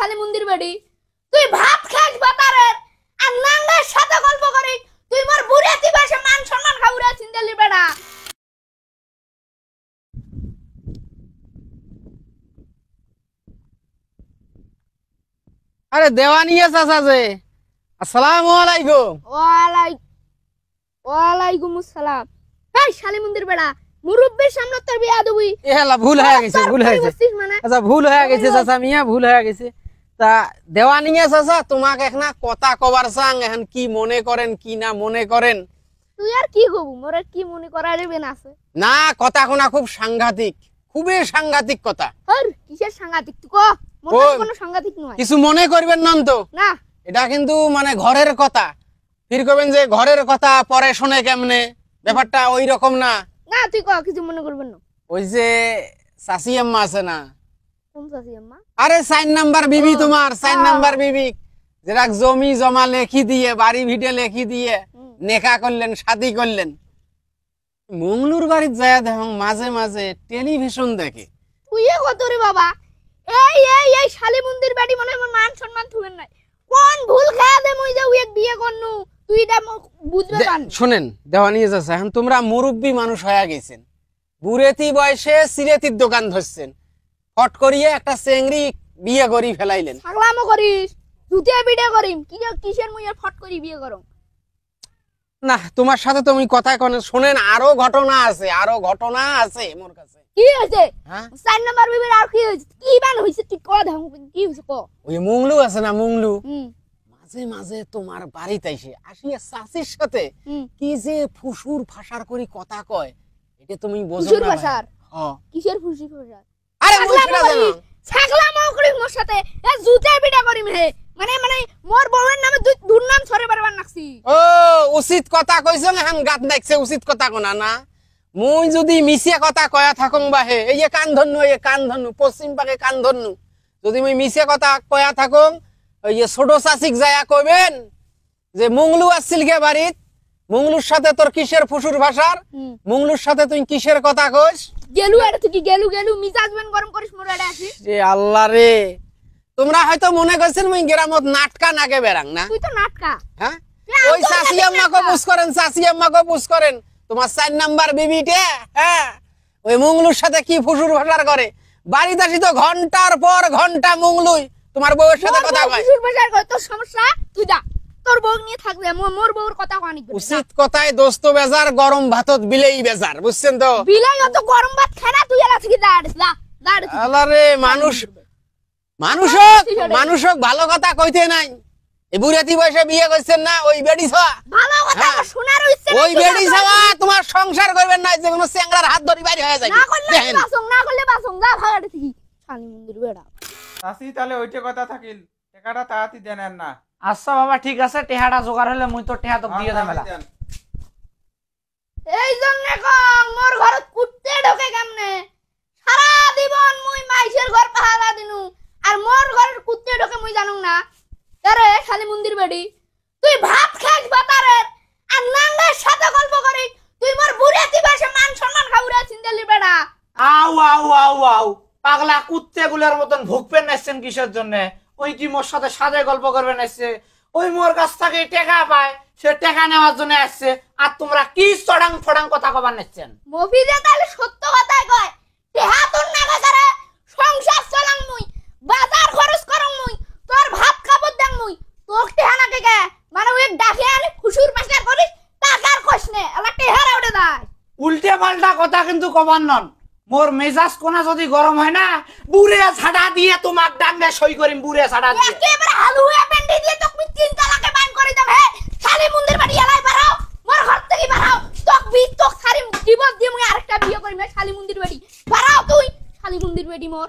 শালি মন্দির বাড়ি তুই ভাত খাস বাতারের আর নাঙ্গার সাথে গল্প করিস তুই মোর বুড়াতি ভাষা মান সম্মান খাউরা চিন্তালি বেড়া। আরে দেওয়ানিয়া চাচা যে, আসসালামু আলাইকুম। ওয়ালাইকুম আসসালাম। এই শালি মন্দির বেড়া মুরব্বির সামনে তোর বিয়া দিবি এলা ভুল হয়ে গেছে, ভুল হয়ে গেছে। আচ্ছা ভুল হয়ে গেছে চাচা মিয়া, ভুল হয়ে গেছে। তা দেওয়ানিয়া চাচা তোমাকে এখন কথা কবার চাং, এখন কি মনে করেন কি না মনে করেন? তুই আর কি কবু, মোর আর কি মনে করার বেন আছে না, কথা কোনা খুব সাংঘাতিক, খুবই সাংঘাতিক কথা। আর কিসের সাংঘাতিক তুই কো? মোর কোনো সাংঘাতিক নয়। কিছু মনে করবেন না তো? না, এটা কিন্তু মানে ঘরের কথা। ফির করবেন যে ঘরের কথা পরে শুনে কেমনে, ব্যাপারটা ওই রকম না। না তুই কো, কিছু মনে করবেন না। ওই যে চাচি আম্মা আছে না? কোন চাচি আম্মা? আরে 4 নাম্বার বিবি, তোমার 4 নাম্বার বিবি, যেটা জমি জমা লেখি দিয়ে, বাড়ি ভিটে লেখি দিয়ে নেকা করলেন, শাদি করলেন। মংলুর বাড়িতে যায় দেখো মাঝে মাঝে টেলিভিশন দেখে। তুই কত রে বাবা, এই শালি মন্দির বাড়ি মনে আমার মান সম্মান থুবেন নাই। কোন ভুল খায়া দে মই যে উইক বিয়ে করনু, তুই এটা বুঝবে পান। শুনেন দেওয়ানি যাচ্ছে, এখন তোমরা মুরব্বী মানুষ হয়ে গেছেন, বুড়েতি বয়সে সিরেতির দোকান ধরছেন, ফট করিয়ে একটা চেংড়ি বিয়ে করি ফেলাইলেন। ছাগলামো করিস, দুতে বিয়ে করিম, কিসের মুই আর ফট করি বিয়ে করম? না, তোমার সাথে তো আমি কথা কনে। শুনেন, আরো ঘটনা আছে, আরো ঘটনা আছে মোর কাছে। কি হইছে? 4 নাম্বার বিবির আর কি হইছে? কি বান হইছে তুই কো দাও, কি হইছে কো? ওই মুংলু আছে না, মুংলু মাঝে মাঝে তোমার বাড়িতে আসিয়া চাচির সাথে কি যে ফুসুর ফাসার করি কথা কয়, এটা তুমি বোঝো না? ফুসুর ফাসার? হ্যাঁ। কিসের ফুসুর ফাসার? আরে মুছরা জানো, ছাগলামো করিস মোর সাথে, এ জুতে বিটা করিম হে। মানে মোর বউয়ের নামে দুই নাম ছড়ে বারবার নাকছি। ও উচিত কথা কইছ না, হান গাত নাকছে, উচিত কথা কোনা না। মুই যদি মিছিয়া কথা কয়া থাকুং বাহে, এই যে কান ধন্নু, এই কান ধন্নু, পশ্চিম পাকে কান ধন্নু, যদি মুই মিছিয়া কথা কয়া থাকুং, ওই যে ছোট চাচিক যায়া কইবেন যে মুংলু আসছিল গে বাড়িত, মুংলুর সাথে তোর কিসের ফুসুর ভাষার, মুংলুর সাথে তুই কিসের কথা কইস? গেলু আর তুই গেলু মিজাজ বেন গরম করিস মোর আড়ে আসিস। এ আল্লাহ রে, তোমরা হয়তো মনে করছেন মুই গ্রামত নাটকা নাকে বেরাং না। তুই তো নাটকা। হ্যাঁ, ওই চাচি আম্মাকে পুষ করেন, চাচি আম্মাকে পুষ করেন। তোমার 4 নাম্বার বিবিটে, হ্যাঁ, ওই মুংলুর সাথে কি ফুসুর ভাষার করে। বাড়িতে আসি তো ঘন্টার পর ঘন্টা মুংলুই তোমার বউয়ের সাথে কথা কয়। ফুসুর ভাষার করে তোর সমস্যা, তুই যা তোর বউ নিয়ে থাকবে, মোর বউর কথা কানি। উচিত কথায় দোস্ত বেজার, গরম ভাতত বিলেই বেজার, বুঝছেন তো? বিলাই অত গরম ভাত খানা, তুই এলা থেকে দাঁড়িস যা। আল্লাহ রে, মানুষক ভালো কথা কইতে নাই। এই বুড়াতি বয়সে বিয়ে করছেন না, ওই বেডি ছাওয়া ভালো কথা শোনার ইচ্ছে, ওই বেডি ছাওয়া তোমার সংসার করবেন না, যে কোনো চেংড়ার হাত ধরি বাইরে হয়ে যায়। না করলে বাসং যা ভাগাড়ে থেকে শালি মন্দির বেড়া। চাচি তাহলে ওইটা কথা থাকিল, টাকাটা তাড়াতাড়ি দেন না। আচ্ছা বাবা ঠিক আছে, টেহাটা জোগাড় হলে মুই তো টেহা তো দিয়ে দেব। এই জন্য কম মোর ঘরত কুত্তে ঢোকে কেমনে? সারা জীবন মুই মাইসের ঘর পাহারা দিনু, আর মোর ঘরের কুত্তে ঢোকে মুই জানুম না। আরে শালি মন্দির বাড়ি তুই ভাত খাস বাতারের আর নাঙ্গার সাথে গল্প করিস, তুই মোর বুড়াতি ভাষা মান সম্মান খাউরা চিন্তালি বেড়া। আউ আউ আউ আউ পাগলা কুত্তে গুলার মতন ভুকপেন নাইছেন কিসের জন্য? ওই কি মোর সাথে সাদে গল্প করবে নাইছে? ওই মোর কাছ থেকে টাকা পায়, সে টাকা নেওয়ার জন্য আসছে, আর তোমরা কি চড়াং ফড়াং কথা কবার নাইছেন? মফিজে তাহলে সত্য কথাই কয়, টেহা তোর নাগা করে সংসার চালাং মুই, বাজার খরচ করং মুই, তোর ভাত খাবত দেং মুই, তোক টেহা নাকে কে? মানে ওই ডাকে আনি ফুসুর পাশার করিস, টাকার কষনে এলা টেহারা উঠে যায়। উল্টে পাল্টা কথা কিন্তু কবার নন। মোর মেজাজ কোনা যদি গরম হয় না, বুড়ে ছাড়া দিয়ে তোমাক ডাঙ্গে সই করিম, বুড়ে ছাড়া দিয়ে একেবারে হালুয়া পেন্ডি দিয়ে তোক আমি 3 তালাকে বাইন করে দেব। হে শালি মন্দির বাড়ি এলাই বাড়াও, মোর ঘর থেকে বাড়াও, তোক সারি ডিভোর্স দিয়ে মুই আরেকটা বিয়ে করিম। শালি মন্দির বাড়ি বাড়াও, তুই শালি মন্দির বাড়ি মোর